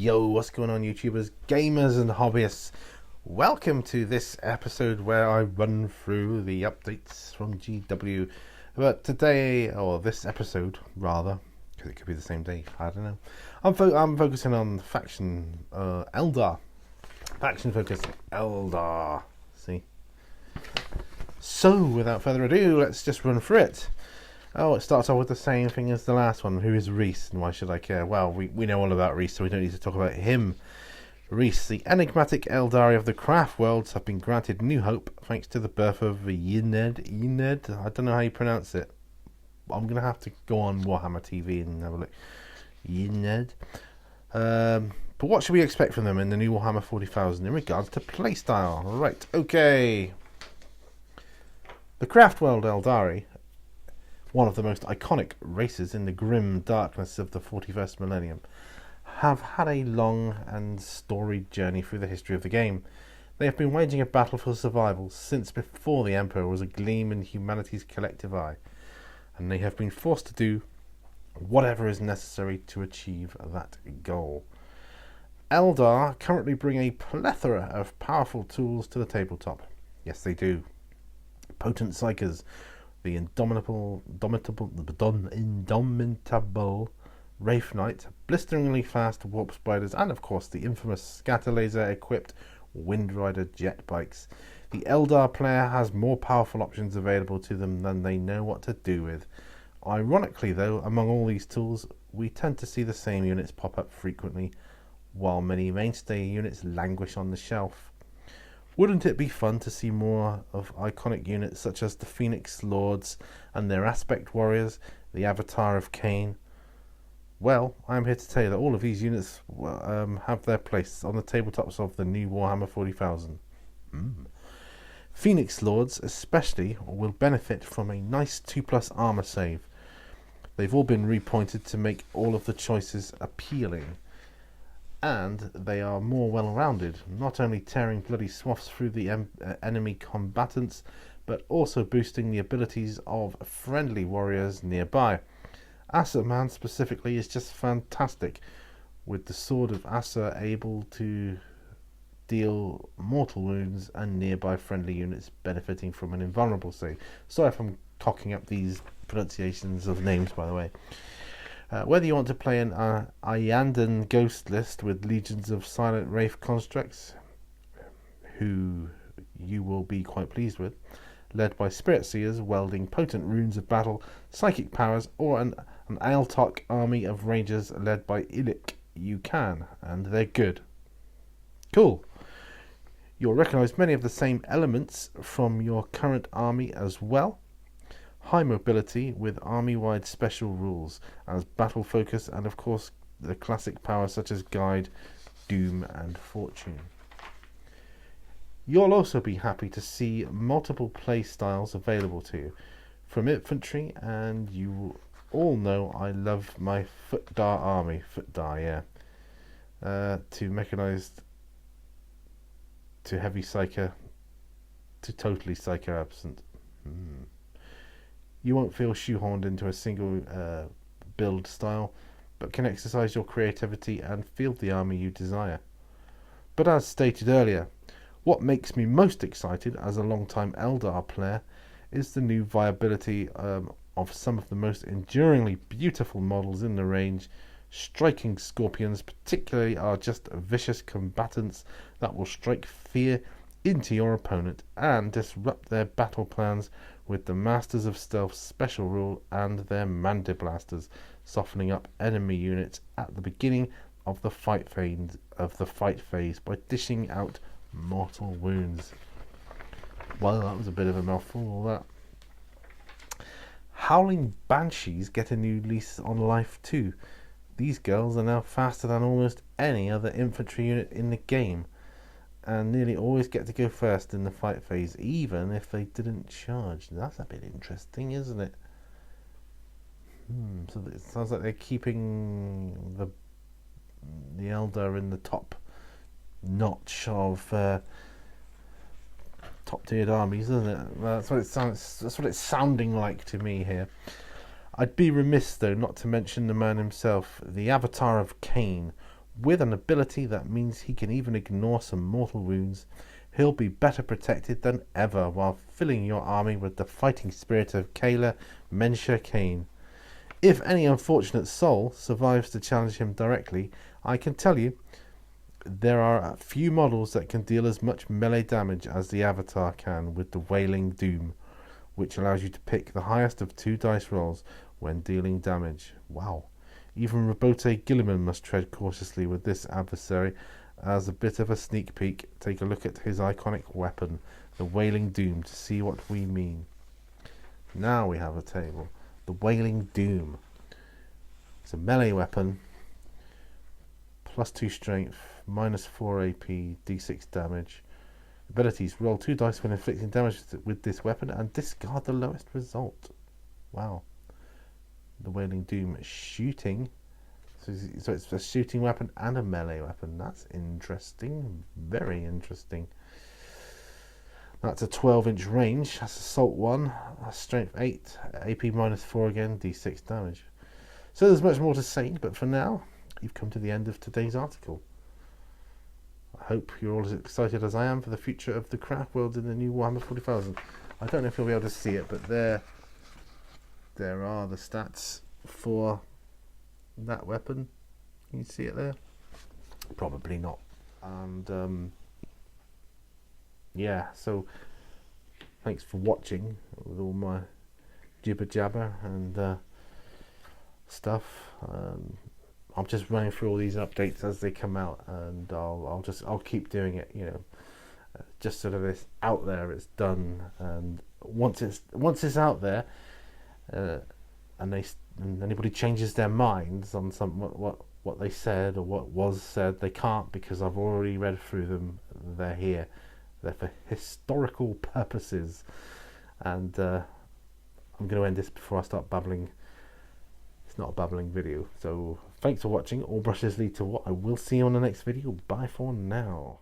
Yo, what's going on, YouTubers, gamers and hobbyists? Welcome to this episode where I run through the updates from GW. But today, or this episode rather, because it could be the same day, I don't know. I'm focusing on Faction Eldar. Faction focused Eldar. See? So, without further ado, let's just run through it. Oh, it starts off with the same thing as the last one. Who is Reese, and why should I care? Well, we know all about Reese, so we don't need to talk about him. Reese, the enigmatic Eldari of the craft worlds, have been granted new hope thanks to the birth of Ened. I don't know how you pronounce it. I'm going to have to go on Warhammer TV and have a look. Ened. But what should we expect from them in the new Warhammer 40,000 in regards to playstyle? Right, okay. The craft world Eldari, one of the most iconic races in the grim darkness of the 41st millennium, have had a long and storied journey through the history of the game. They have been waging a battle for survival since before the Emperor was a gleam in humanity's collective eye, and they have been forced to do whatever is necessary to achieve that goal. Eldar currently bring a plethora of powerful tools to the tabletop. Yes, they do. Potent psychers, the indomitable Wraith Knight, blisteringly fast warp spiders, and of course the infamous scatter laser equipped Windrider jet bikes. The Eldar player has more powerful options available to them than they know what to do with. Ironically though, among all these tools, we tend to see the same units pop up frequently, while many mainstay units languish on the shelf. Wouldn't it be fun to see more of iconic units such as the Phoenix Lords and their Aspect Warriors, the Avatar of Cain? Well, I'm here to tell you that all of these units have their place on the tabletops of the new Warhammer 40,000. Phoenix Lords especially will benefit from a nice 2+ armor save. They've all been repointed to make all of the choices appealing, and they are more well-rounded, not only tearing bloody swaths through the enemy combatants, but also boosting the abilities of friendly warriors nearby. Asa Man specifically is just fantastic, with the Sword of Asa able to deal mortal wounds and nearby friendly units benefiting from an invulnerable save. Sorry if I'm cocking up these pronunciations of names, by the way. Whether you want to play an Iandan Ghost list with legions of Silent Wraith constructs, who you will be quite pleased with, led by Spirit Seers welding potent runes of battle, psychic powers, or an Aeltok army of rangers led by Illic, you can, and they're good. Cool. You'll recognise many of the same elements from your current army as well. High mobility with army-wide special rules as battle focus, and of course the classic powers such as Guide, Doom and Fortune. You'll also be happy to see multiple play styles available to you, from infantry, and you all know I love my Footdar army, to mechanized, to heavy psyker, to totally psyker absent. You won't feel shoehorned into a single build style, but can exercise your creativity and field the army you desire. But as stated earlier, what makes me most excited as a long-time Eldar player is the new viability of some of the most enduringly beautiful models in the range. Striking Scorpions particularly are just vicious combatants that will strike fear into your opponent and disrupt their battle plans with the Masters of Stealth special rule and their Mandiblasters, softening up enemy units at the beginning of the fight phase by dishing out mortal wounds. Well, that was a bit of a mouthful, all that. Howling Banshees get a new lease on life too. These girls are now faster than almost any other infantry unit in the game, and nearly always get to go first in the fight phase, even if they didn't charge. That's a bit interesting, isn't it? So it sounds like they're keeping the Eldar in the top notch of top-tiered armies, isn't it? That's what it sounds. That's what it's sounding like to me here. I'd be remiss though not to mention the man himself, the Avatar of Cain, With an ability that means he can even ignore some mortal wounds, he'll be better protected than ever while filling your army with the fighting spirit of Kayla Mensha Kane. If any unfortunate soul survives to challenge him directly, I can tell you there are a few models that can deal as much melee damage as the Avatar can with the Wailing Doom, which allows you to pick the highest of 2 dice rolls when dealing damage. Wow. Even Robote Gilliman must tread cautiously with this adversary. As a bit of a sneak peek, take a look at his iconic weapon, the Wailing Doom, to see what we mean. Now we have a table. The Wailing Doom. It's a melee weapon, +2 strength, -4 AP, d6 damage. Abilities: roll 2 dice when inflicting damage with this weapon and discard the lowest result. Wow. The Wailing Doom. Shooting. So it's a shooting weapon and a melee weapon. That's interesting. Very interesting. That's a 12-inch range. That's assault 1. That's strength 8. AP -4 again. d6 damage. So there's much more to say, but for now, you've come to the end of today's article. I hope you're all as excited as I am for the future of the craft world in the new Warhammer 40,000. I don't know if you'll be able to see it, but there are the stats for that weapon. Can you see it there? Probably not. And yeah, so thanks for watching with all my jibber jabber and stuff. I'm just running through all these updates as they come out, and I'll keep doing it, you know, just sort of it's out there, it's done, and once it's out there, and anybody changes their minds on what they said or what was said, they can't, because I've already read through them. They're here. They're for historical purposes, and I'm going to end this before I start babbling. It's not a babbling video. So thanks for watching. All brushes lead to what? I will see you on the next video. Bye for now.